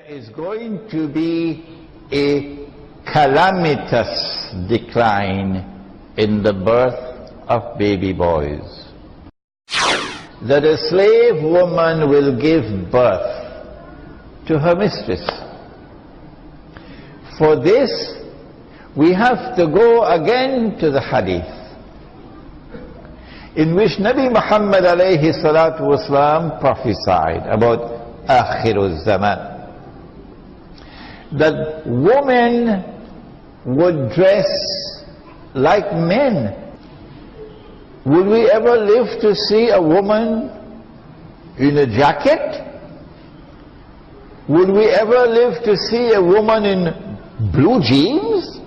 there is going to be a calamitous decline in the birth of baby boys. That a slave woman will give birth to her mistress. For this, we have to go again to the hadith, in which Nabi Muhammad alayhi salatu wasalam prophesied about Akhirul Zaman, that women would dress like men. Would we ever live to see a woman in a jacket? Would we ever live to see a woman in blue jeans?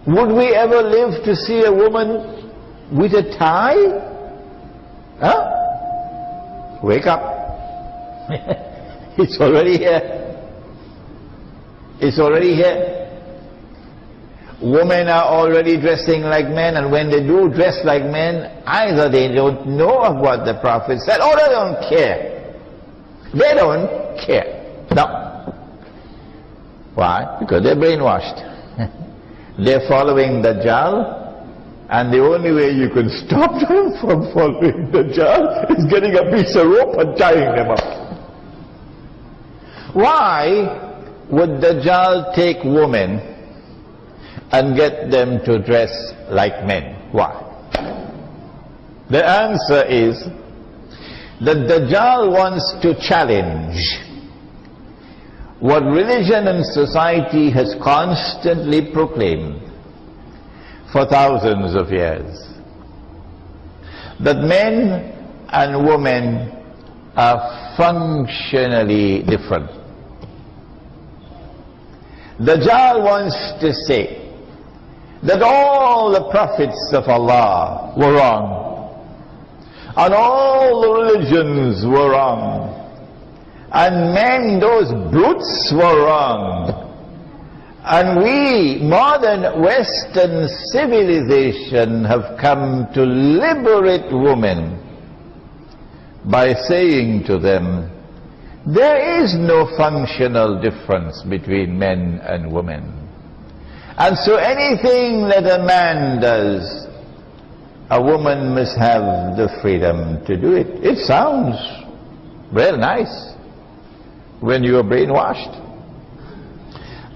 Would we ever live to see a woman with a tie? Huh? Wake up. It's already here. It's already here. Women are already dressing like men, and when they do dress like men, either they don't know of what the Prophet said, or they don't care. They don't care. No. Why? Because they're brainwashed. They're following the Dajjal, and the only way you can stop them from following the Dajjal is getting a piece of rope and tying them up. Why would the Dajjal take women and get them to dress like men? Why? The answer is that the Dajjal wants to challenge what religion and society has constantly proclaimed for thousands of years, that men and women are functionally different. The Dajjal wants to say that all the prophets of Allah were wrong, and all the religions were wrong, and men, those brutes, were wrong, and we, modern Western civilization, have come to liberate women by saying to them, there is no functional difference between men and women. And so anything that a man does, a woman must have the freedom to do it. It sounds real nice when you are brainwashed.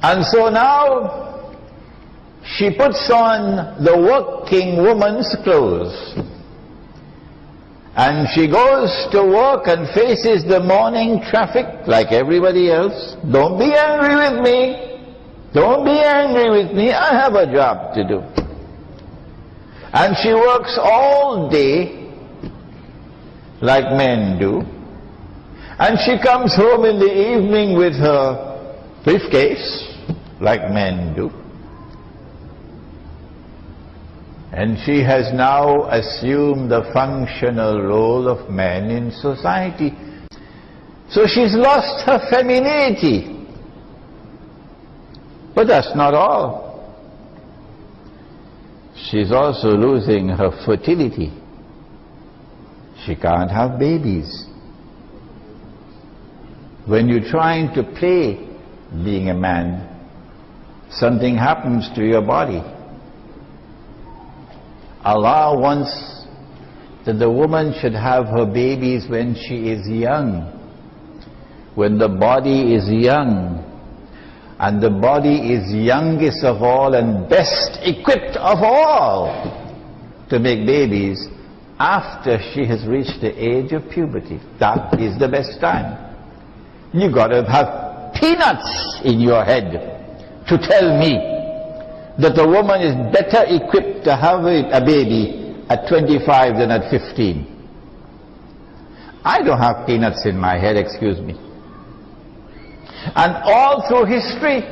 And so now she puts on the working woman's clothes, and she goes to work and faces the morning traffic like everybody else. Don't be angry with me. Don't be angry with me. I have a job to do. And she works all day like men do. And she comes home in the evening with her briefcase like men do. And she has now assumed the functional role of man in society. So she's lost her femininity. But that's not all. She's also losing her fertility. She can't have babies. When you're trying to play being a man, something happens to your body. Allah wants that the woman should have her babies when she is young, when the body is young, and the body is youngest of all and best equipped of all to make babies after she has reached the age of puberty. That is the best time. You got to have peanuts in your head to tell me that a woman is better equipped to have a baby at 25 than at 15. I don't have peanuts in my head, excuse me. And all through history,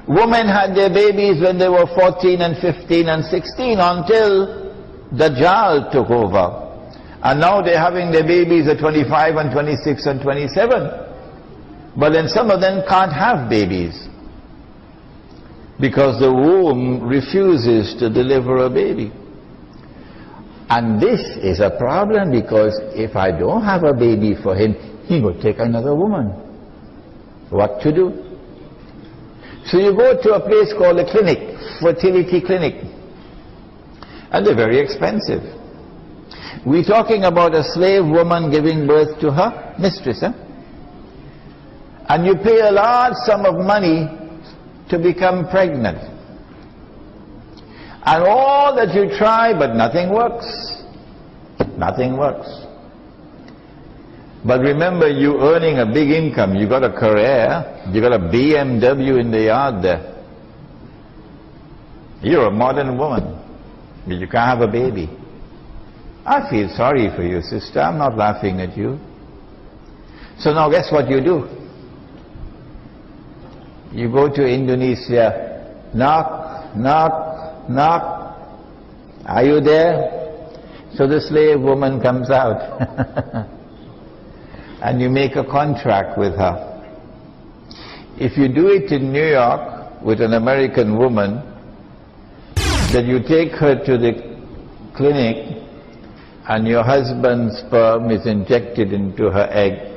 women had their babies when they were 14 and 15 and 16 until the Dajjal took over. And now they're having their babies at 25 and 26 and 27. But then some of them can't have babies, because the womb refuses to deliver a baby. And this is a problem, because if I don't have a baby for him, he will take another woman. what to do. So you go to a place called a clinic, fertility clinic, and they're very expensive. We're talking about a slave woman giving birth to her mistress, and you pay a large sum of money to become pregnant. And all that you try, but nothing works. Nothing works. But remember, you earning a big income, you got a career, you got a BMW in the yard there. You're a modern woman, but you can't have a baby. I feel sorry for you, sister. I'm not laughing at you. So now guess what you do? You go to Indonesia, knock, knock, knock. Are you there? So the slave woman comes out. And you make a contract with her. If you do it in New York with an American woman, that you take her to the clinic and your husband's sperm is injected into her egg,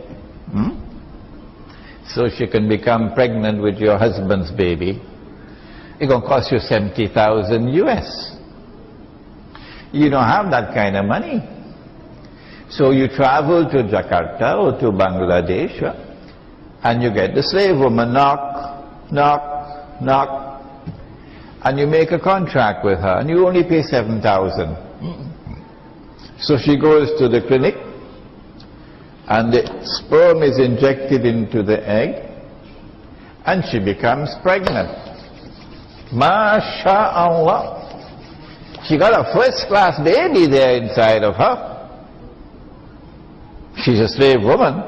so she can become pregnant with your husband's baby, it's going to cost you 70,000 US. You don't have that kind of money. So you travel to Jakarta or to Bangladesh, and you get the slave woman, knock, knock, knock, and you make a contract with her, and you only pay 7,000. So she goes to the clinic, and the sperm is injected into the egg, and she becomes pregnant. MashaAllah. She got a first-class baby there inside of her. She's a slave woman.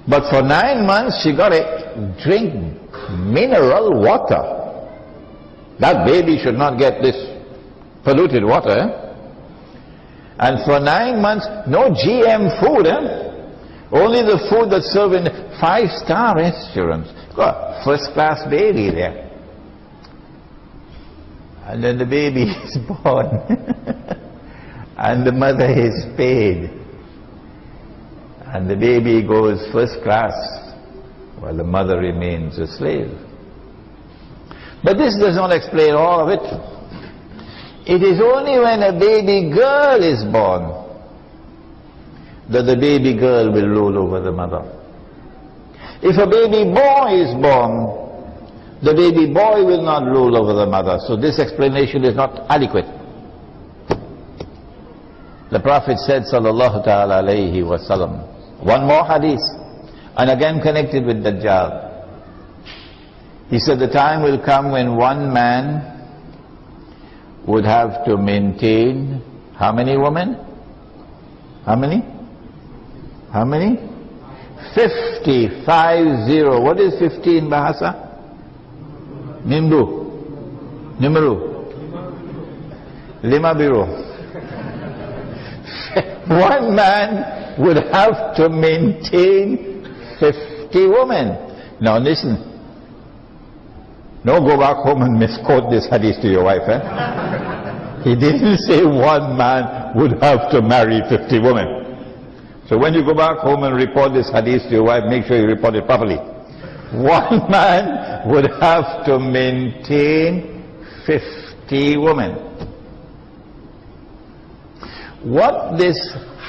But for 9 months she got to drink mineral water. That baby should not get this polluted water. And for 9 months, no GM food. Only the food that's served in 5-star restaurants. Got first-class baby there. And then the baby is born. And the mother is paid. And the baby goes first class, while the mother remains a slave. But this does not explain all of it. It is only when a baby girl is born that the baby girl will rule over the mother. If a baby boy is born, the baby boy will not rule over the mother. So this explanation is not adequate. The Prophet said, sallallahu ta'ala alayhi wa sallam, one more hadith, and again connected with Dajjal. He said the time will come when one man would have to maintain how many women? How many? How many? 50, 50. What is 50 in Bahasa? Nimbu. Nimru. Lima biru. One man would have to maintain 50 women. Now listen. Don't go back home and misquote this hadith to your wife. He didn't say one man would have to marry 50 women. So when you go back home and report this hadith to your wife, make sure you report it properly. One man would have to maintain 50 women. What this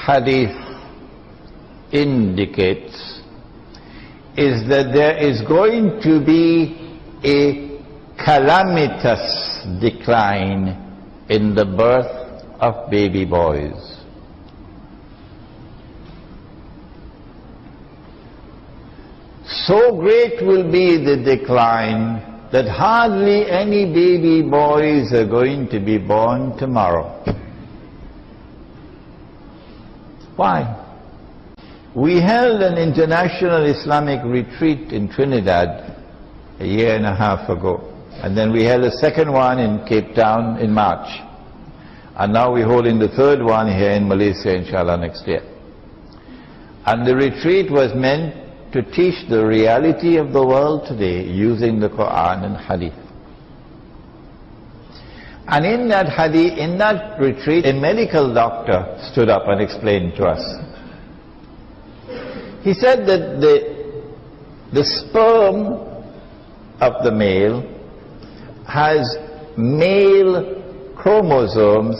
hadith indicates is that there is going to be a calamitous decline in the birth of baby boys. So great will be the decline that hardly any baby boys are going to be born tomorrow. Why? We held an international Islamic retreat in Trinidad a year and a half ago. And then we held a second one in Cape Town in March. And now we're holding the third one here in Malaysia, inshallah, next year. And the retreat was meant to teach the reality of the world today using the Quran and Hadith. And in that hadith, in that retreat, a medical doctor stood up and explained to us. He said that the The sperm of the male has male chromosomes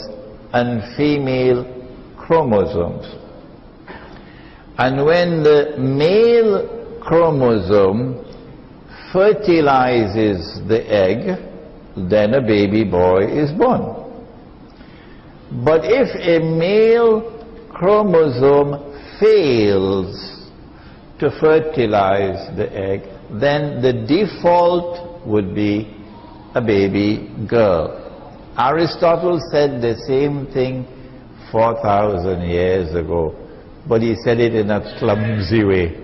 and female chromosomes. And when the male chromosome fertilizes the egg, then a baby boy is born. But if a male chromosome fails to fertilize the egg, then the default would be a baby girl. Aristotle said the same thing 4,000 years ago, but he said it in a clumsy way.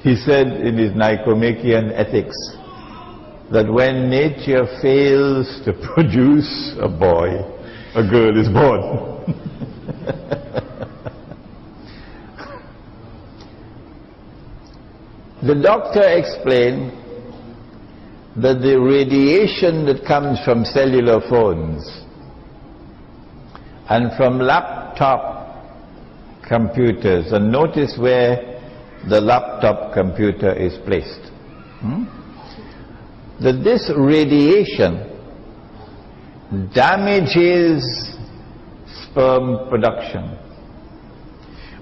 He said in his Nicomachean Ethics that when nature fails to produce a boy, a girl is born. The doctor explained that the radiation that comes from cellular phones and from laptop computers, and notice where the laptop computer is placed, that this radiation damages sperm production,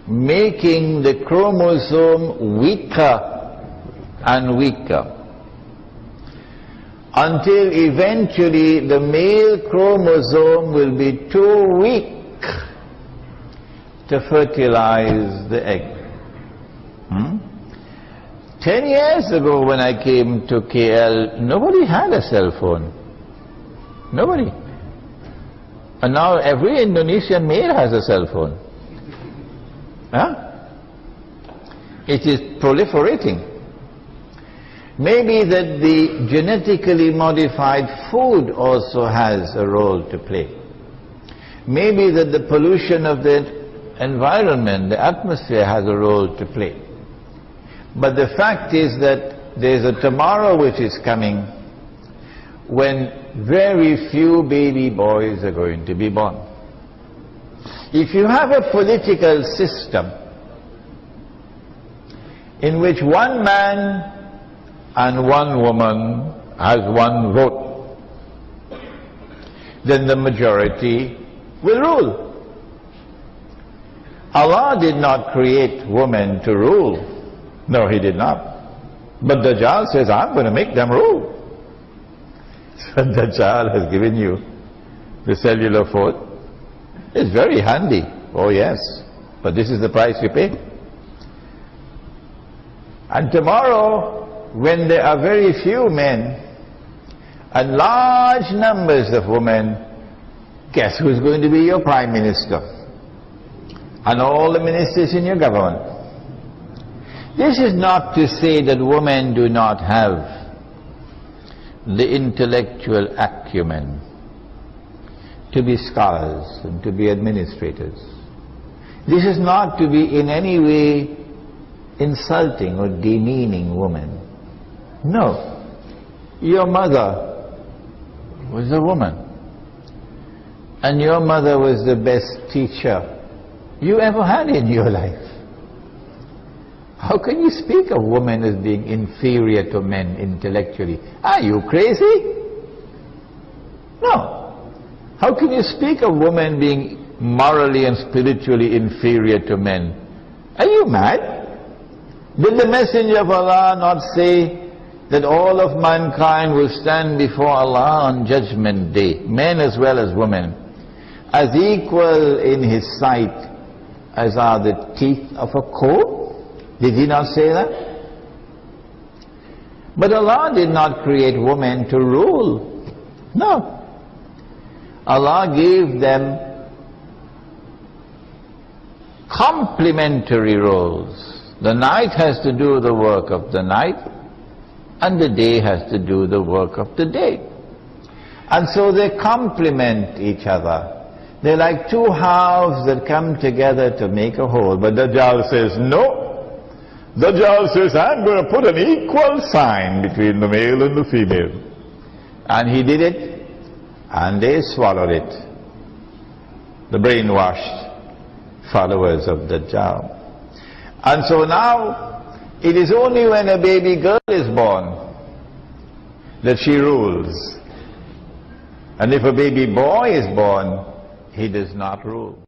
making the chromosome weaker and weaker, until eventually the male chromosome will be too weak to fertilize the egg. 10 years ago when I came to KL, nobody had a cell phone. Nobody. And now every Indonesian male has a cell phone. It is proliferating. Maybe that the genetically modified food also has a role to play. Maybe that the pollution of the environment, the atmosphere, has a role to play. But the fact is that there is a tomorrow which is coming when very few baby boys are going to be born. If you have a political system in which one man and one woman has one vote, then the majority will rule. Allah did not create women to rule. No, He did not. But Dajjal says, I'm going to make them rule. So Dajjal has given you the cellular phone. It's very handy. Oh yes, but this is the price you pay. And tomorrow, when there are very few men and large numbers of women, guess who's going to be your prime minister? And all the ministers in your government. This is not to say that women do not have the intellectual acumen to be scholars and to be administrators. This is not to be in any way insulting or demeaning women. No. Your mother was a woman, and your mother was the best teacher you ever had in your life. How can you speak of women as being inferior to men intellectually? Are you crazy? No. How can you speak of women being morally and spiritually inferior to men? Are you mad? Did the Messenger of Allah not say that all of mankind will stand before Allah on Judgment Day, men as well as women, as equal in His sight as are the teeth of a comb? Did He not say that? But Allah did not create women to rule. No. Allah gave them complementary roles. The night has to do the work of the night, and the day has to do the work of the day. And so they complement each other. They're like two halves that come together to make a whole. But Dajjal says, no. Dajjal says, I'm going to put an equal sign between the male and the female. And he did it, and they swallowed it. The brainwashed followers of Dajjal. And so now, It is only when a baby girl is born that she rules. And if a baby boy is born, he does not rule.